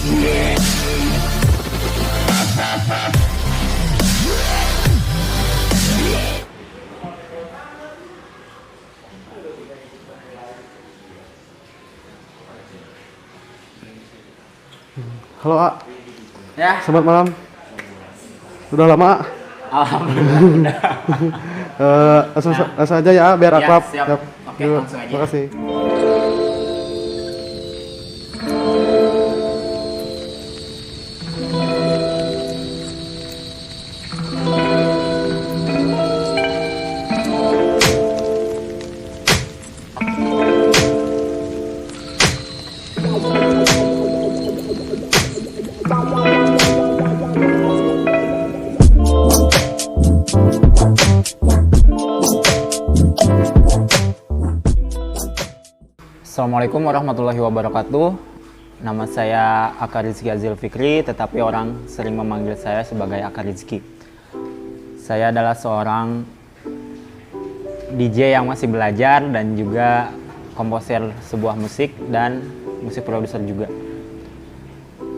Halo, A. Ya. Selamat malam. Sudah lama, A? Alhamdulillah. Langsung aja ya, biar akrab. Siap. Oke, langsung aja. Terima kasih. Assalamualaikum warahmatullahi wabarakatuh. Nama saya Aka Rizky Azil Fikri, tetapi orang sering memanggil saya sebagai Aka Rizky. Saya adalah seorang DJ yang masih belajar dan juga komposer sebuah musik dan musik produser juga.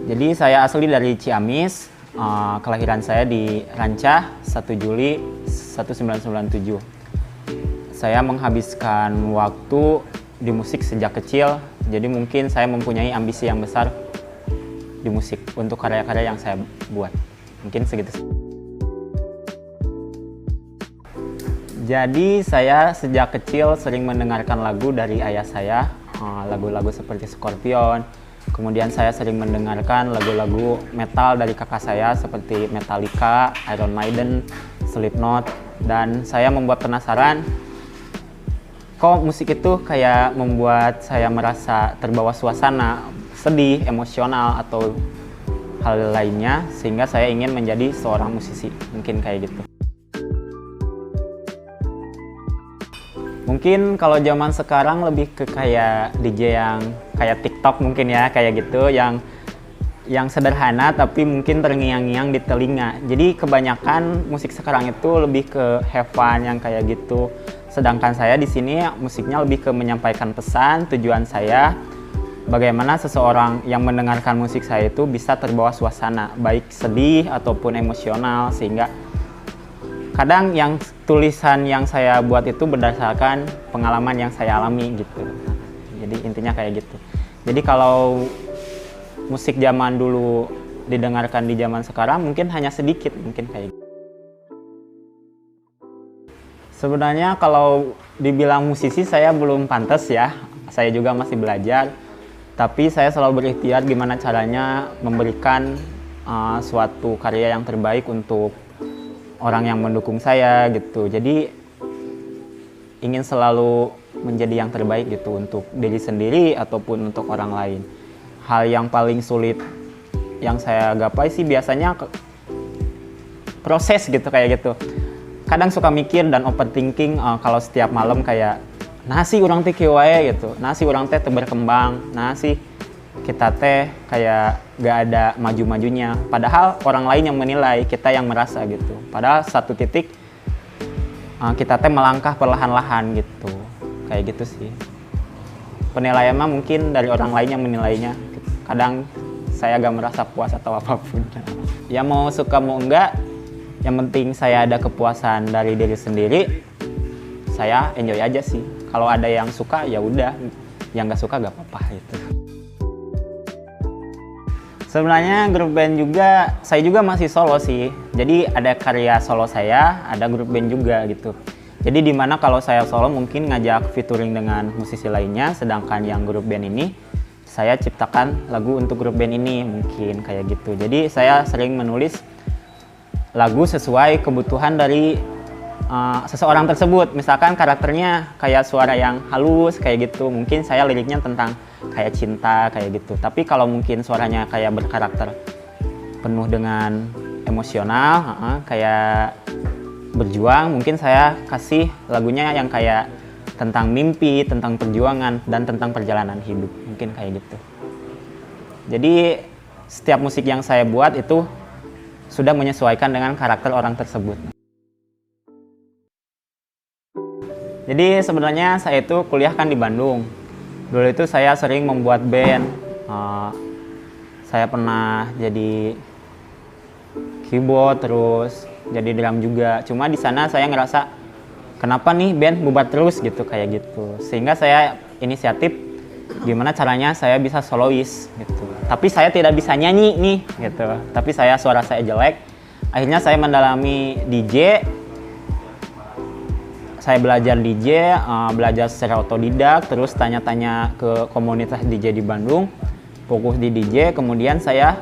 Jadi saya asli dari Ciamis, kelahiran saya di Rancah 1 Juli 1997. Saya menghabiskan waktu di musik sejak kecil, jadi mungkin saya mempunyai ambisi yang besar di musik untuk karya-karya yang saya buat. Mungkin segitu. Jadi saya sejak kecil sering mendengarkan lagu dari ayah saya, lagu-lagu seperti Scorpion. Kemudian saya sering mendengarkan lagu-lagu metal dari kakak saya seperti Metallica, Iron Maiden, Slipknot, dan saya membuat penasaran kok musik itu kayak membuat saya merasa terbawa suasana, sedih, emosional, atau hal lainnya, sehingga saya ingin menjadi seorang musisi, mungkin kayak gitu. Mungkin kalau zaman sekarang lebih ke kayak DJ yang kayak TikTok mungkin ya, kayak gitu, yang sederhana tapi mungkin terngiang-ngiang di telinga. Jadi kebanyakan musik sekarang itu lebih ke have fun yang kayak gitu. Sedangkan saya di sini musiknya lebih ke menyampaikan pesan, tujuan saya bagaimana seseorang yang mendengarkan musik saya itu bisa terbawa suasana, baik sedih ataupun emosional, sehingga kadang yang tulisan yang saya buat itu berdasarkan pengalaman yang saya alami gitu. Jadi intinya kayak gitu. Jadi kalau musik zaman dulu didengarkan di zaman sekarang mungkin hanya sedikit, mungkin kayak gitu. Sebenarnya kalau dibilang musisi saya belum pantas ya, saya juga masih belajar. Tapi saya selalu berikhtiar gimana caranya memberikan suatu karya yang terbaik untuk orang yang mendukung saya gitu. Jadi ingin selalu menjadi yang terbaik gitu untuk diri sendiri ataupun untuk orang lain. Hal yang paling sulit yang saya gapai sih biasanya proses gitu kayak gitu. Kadang suka mikir dan overthinking kalau setiap malam kayak nasi urang teh kieu wae gitu, nasi urang teh berkembang, nasi kita teh kayak gak ada maju-majunya. Padahal orang lain yang menilai, kita yang merasa gitu. Padahal satu titik kita teh melangkah perlahan-lahan gitu, kayak gitu sih. Penilaian mah mungkin dari orang lain yang menilainya. Kadang saya gak merasa puas atau apapun. Ya mau suka mau enggak, yang penting saya ada kepuasan dari diri sendiri, saya enjoy aja sih. Kalau ada yang suka ya udah, yang nggak suka gak apa-apa gitu. Sebenarnya grup band juga, saya juga masih solo sih. Jadi ada karya solo saya, ada grup band juga gitu. Jadi dimana kalau saya solo mungkin ngajak featuring dengan musisi lainnya, sedangkan yang grup band ini saya ciptakan lagu untuk grup band ini, mungkin kayak gitu. Jadi saya sering menulis lagu sesuai kebutuhan dari seseorang tersebut. Misalkan karakternya kayak suara yang halus kayak gitu, mungkin saya liriknya tentang kayak cinta kayak gitu. Tapi kalau mungkin suaranya kayak berkarakter penuh dengan emosional, kayak berjuang, mungkin saya kasih lagunya yang kayak tentang mimpi, tentang perjuangan, dan tentang perjalanan hidup, mungkin kayak gitu. Jadi setiap musik yang saya buat itu sudah menyesuaikan dengan karakter orang tersebut. Jadi sebenarnya saya itu kuliah kan di Bandung. Dulu itu saya sering membuat band. Saya pernah jadi keyboard, terus jadi drum juga. Cuma di sana saya ngerasa kenapa nih band bubar terus gitu, kayak gitu. Sehingga saya inisiatif gimana caranya saya bisa solois gitu. Tapi saya tidak bisa nyanyi nih gitu. Tapi suara saya jelek. Akhirnya saya mendalami DJ. Saya belajar DJ, belajar secara otodidak, terus tanya-tanya ke komunitas DJ di Bandung, fokus di DJ, kemudian saya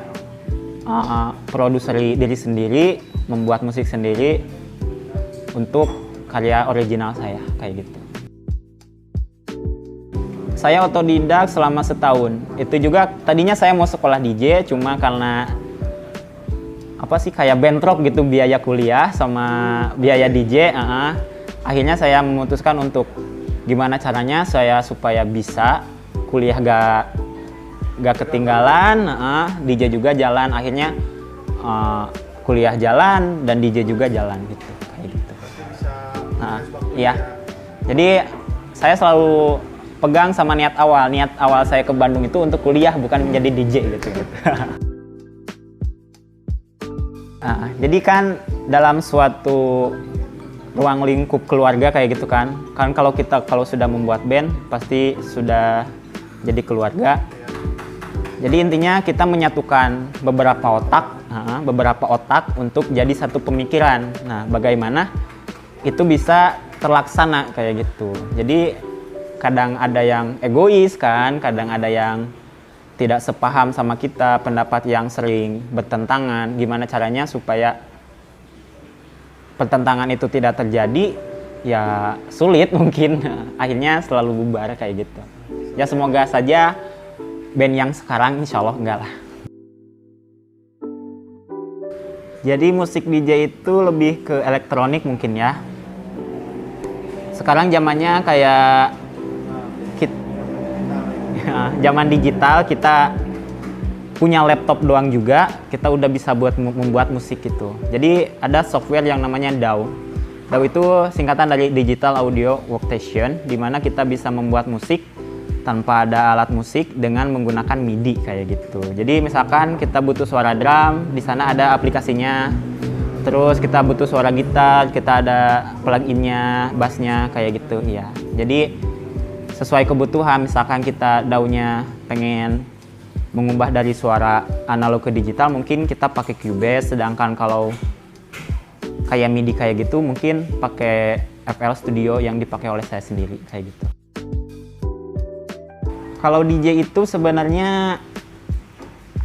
produseri diri sendiri, membuat musik sendiri untuk karya original saya, kayak gitu. Saya otodidak selama setahun. Itu juga tadinya saya mau sekolah DJ, cuma karena kayak bentrok gitu biaya kuliah sama biaya DJ. Akhirnya saya memutuskan untuk gimana caranya saya supaya bisa kuliah gak ketinggalan, DJ juga jalan. Akhirnya kuliah jalan dan DJ juga jalan gitu, kayak gitu. Iya. Jadi saya selalu pegang sama niat awal. Niat awal saya ke Bandung itu untuk kuliah, bukan menjadi DJ gitu. Jadi kan dalam suatu ruang lingkup keluarga kayak gitu kan kalau sudah membuat band pasti sudah jadi keluarga. Jadi intinya kita menyatukan beberapa otak untuk jadi satu pemikiran. Nah, bagaimana itu bisa terlaksana kayak gitu. Jadi kadang ada yang egois kan, kadang ada yang tidak sepaham sama kita, pendapat yang sering bertentangan. Gimana caranya supaya pertentangan itu tidak terjadi, ya sulit mungkin. Akhirnya selalu bubar kayak gitu. Ya semoga saja band yang sekarang insya Allah enggak lah. Jadi musik DJ itu lebih ke elektronik mungkin ya. Sekarang zamannya kayak zaman digital, kita punya laptop doang juga, kita udah bisa membuat musik gitu. Jadi ada software yang namanya DAW. DAW itu singkatan dari Digital Audio Workstation, di mana kita bisa membuat musik tanpa ada alat musik dengan menggunakan MIDI kayak gitu. Jadi misalkan kita butuh suara drum, di sana ada aplikasinya. Terus kita butuh suara gitar, kita ada plug-innya, bassnya kayak gitu ya. Jadi sesuai kebutuhan, misalkan kita DAW-nya pengen mengubah dari suara analog ke digital, mungkin kita pakai Cubase. Sedangkan kalau kayak MIDI kayak gitu mungkin pakai FL Studio yang dipakai oleh saya sendiri kayak gitu. Kalau DJ itu sebenarnya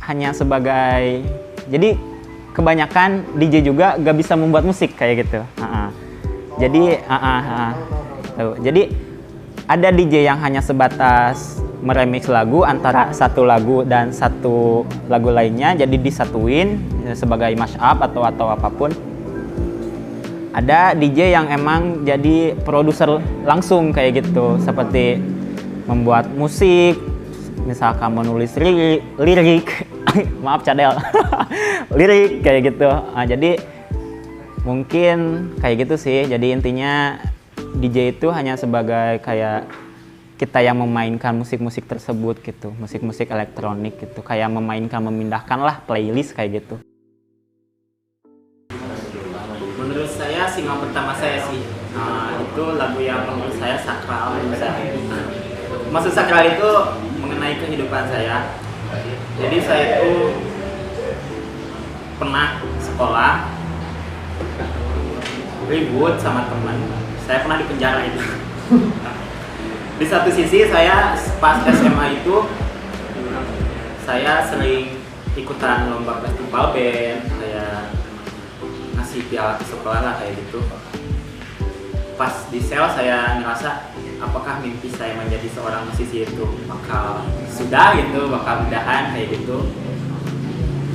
hanya sebagai, jadi kebanyakan DJ juga gak bisa membuat musik kayak gitu. Jadi ada DJ yang hanya sebatas meremix lagu antara satu lagu dan satu lagu lainnya, jadi disatuin sebagai mashup atau apapun. Ada DJ yang emang jadi produser langsung kayak gitu, seperti membuat musik, misalkan menulis lirik maaf cadel lirik kayak gitu. Jadi mungkin kayak gitu sih. Jadi intinya DJ itu hanya sebagai kayak kita yang memainkan musik-musik tersebut gitu, musik-musik elektronik gitu, kayak memindahkan lah playlist kayak gitu. Menurut saya single pertama saya sih, itu lagu yang menurut saya sakral. Maksud sakral itu mengenai kehidupan saya. Jadi saya itu pernah sekolah ribut sama teman, saya pernah dipenjara itu. Di satu sisi saya pas SMA itu saya sering ikutan lomba festival band, kayak ngasih piala ke sekolah lah kayak gitu. Pas di sel saya ngerasa apakah mimpi saya menjadi seorang musisi itu bakal bakal mudahan kayak gitu.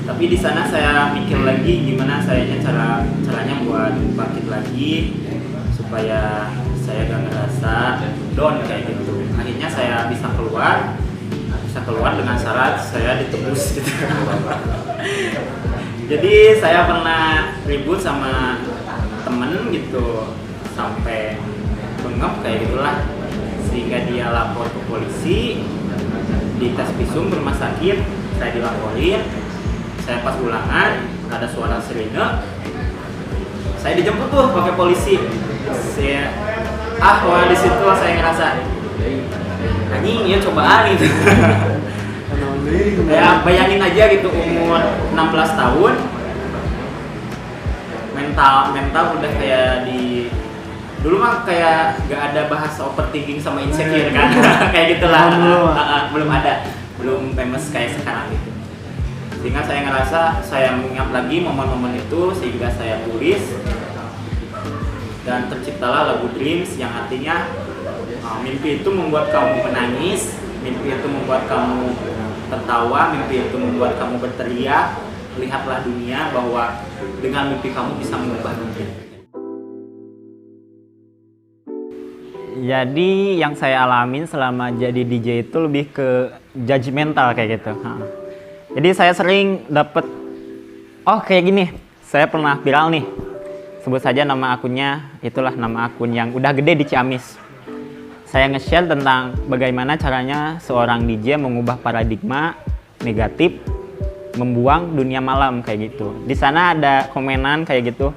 Tapi di sana saya mikir lagi gimana caranya buat bangkit lagi supaya saya gak ngerasa down kayak gitu. Akhirnya saya bisa keluar dengan syarat saya ditebus gitu. Jadi saya pernah ribut sama temen gitu sampai bengep kayak gitulah, sehingga dia lapor ke polisi, di tes visum rumah sakit. saya dilaporin, saya pas ulangan ada suara sirine, saya dijemput tuh pakai polisi. Wah di situ saya ngerasa anjing ya cobaan gitu. Ya bayangin aja gitu umur 16 tahun mental udah kayak di dulu mah kayak gak ada bahasa overthinking sama insecure kan. Kayak gitulah. Belum ada, belum famous kayak sekarang gitu. Sehingga saya ngerasa saya mengingat lagi momen-momen itu sehingga saya tulis dan terciptalah lagu Dreams yang artinya mimpi itu membuat kamu menangis, mimpi itu membuat kamu tertawa, mimpi itu membuat kamu berteriak. Lihatlah dunia bahwa dengan mimpi kamu bisa mengubah dunia. Jadi yang saya alamin selama jadi DJ itu lebih ke judgmental kayak gitu. Jadi saya sering dapet, kayak gini, saya pernah viral nih. Sebut saja nama akunnya, itulah nama akun yang udah gede di Ciamis. Saya nge-share tentang bagaimana caranya seorang DJ mengubah paradigma negatif, membuang dunia malam kayak gitu. Di sana ada komenan kayak gitu,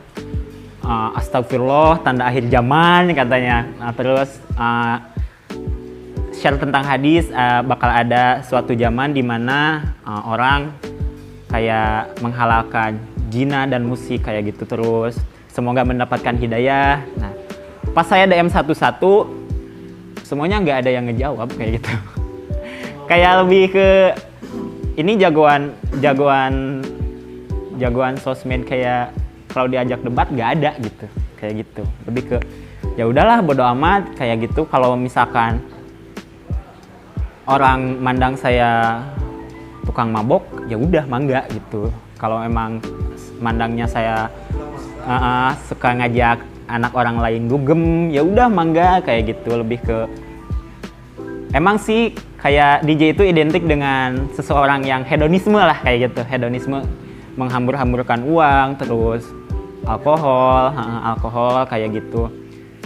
astagfirullah, tanda akhir zaman katanya. Nah, terus share tentang hadis, bakal ada suatu zaman di mana orang kayak menghalalkan zina dan musik kayak gitu. Terus semoga mendapatkan hidayah. Nah, pas saya DM satu-satu, semuanya nggak ada yang ngejawab kayak gitu. Kayak lebih ke ini jagoan sosmed, kayak kalau diajak debat nggak ada gitu, kayak gitu. Lebih ke ya udahlah bodo amat kayak gitu. Kalau misalkan orang mandang saya tukang mabok, ya udah mangga gitu. Kalau emang mandangnya saya suka ngajak anak orang lain dugem, ya udah mangga kayak gitu. Lebih ke emang sih kayak DJ itu identik dengan seseorang yang hedonisme lah kayak gitu. Hedonisme, menghambur-hamburkan uang, terus alkohol kayak gitu.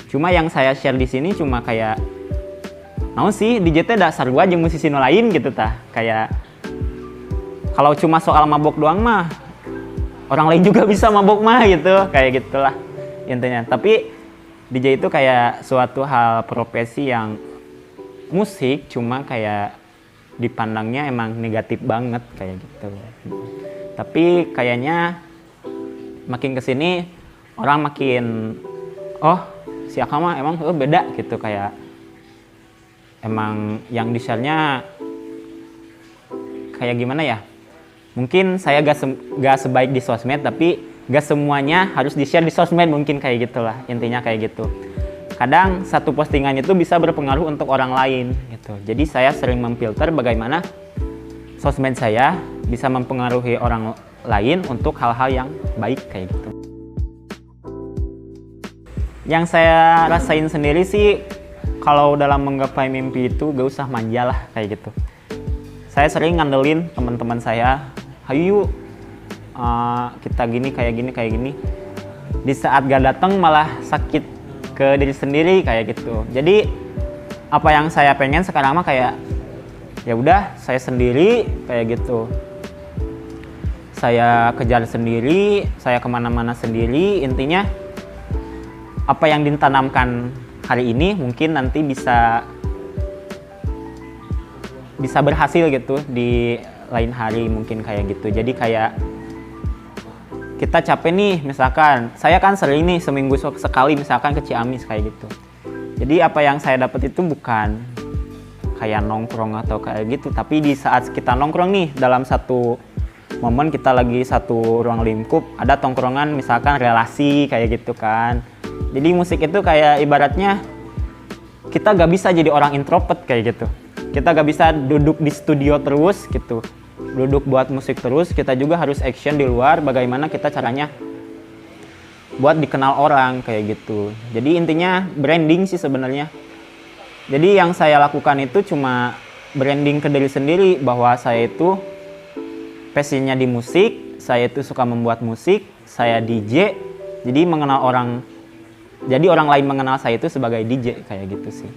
Cuma yang saya share di sini cuma kayak naon sih DJ teh dasar gua jeung musisi nu lain gitu tah. Kayak kalau cuma soal mabok doang mah orang lain juga bisa mabok mah gitu, kayak gitulah intinya. Tapi DJ itu kayak suatu hal profesi yang musik cuma kayak dipandangnya emang negatif banget kayak gitu. Tapi kayaknya makin kesini orang makin si Aka mah emang beda gitu, kayak emang yang di-share-nya kayak gimana ya, mungkin saya gak sebaik di sosmed, tapi gak semuanya harus di-share di sosmed, mungkin kayak gitulah intinya kayak gitu. Kadang satu postingan itu bisa berpengaruh untuk orang lain gitu. Jadi saya sering memfilter bagaimana sosmed saya bisa mempengaruhi orang lain untuk hal-hal yang baik kayak gitu. Yang saya rasain sendiri sih, kalau dalam menggapai mimpi itu gak usah manja lah kayak gitu. Saya sering ngandelin teman-teman saya, hayu kita gini kayak gini. Di saat gak datang malah sakit ke diri sendiri kayak gitu. Jadi apa yang saya pengen sekarang mah kayak ya udah saya sendiri kayak gitu. Saya kejar sendiri, saya kemana-mana sendiri. Intinya apa yang ditanamkan hari ini mungkin nanti bisa berhasil gitu di lain hari mungkin kayak gitu. Jadi kayak kita capek nih, misalkan saya kan sering nih seminggu sekali misalkan ke Ciamis kayak gitu. Jadi apa yang saya dapat itu bukan kayak nongkrong atau kayak gitu, tapi di saat kita nongkrong nih dalam satu momen, kita lagi satu ruang lingkup, ada tongkrongan misalkan relasi kayak gitu kan. Jadi musik itu kayak ibaratnya kita gak bisa jadi orang introvert kayak gitu. Kita gak bisa duduk di studio terus gitu, duduk buat musik terus. Kita juga harus action di luar, bagaimana kita caranya buat dikenal orang kayak gitu. Jadi intinya branding sih sebenarnya. Jadi yang saya lakukan itu cuma branding ke diri sendiri, bahwa saya itu passionnya di musik, saya itu suka membuat musik, saya DJ. Jadi mengenal orang, jadi orang lain mengenal saya itu sebagai DJ kayak gitu sih.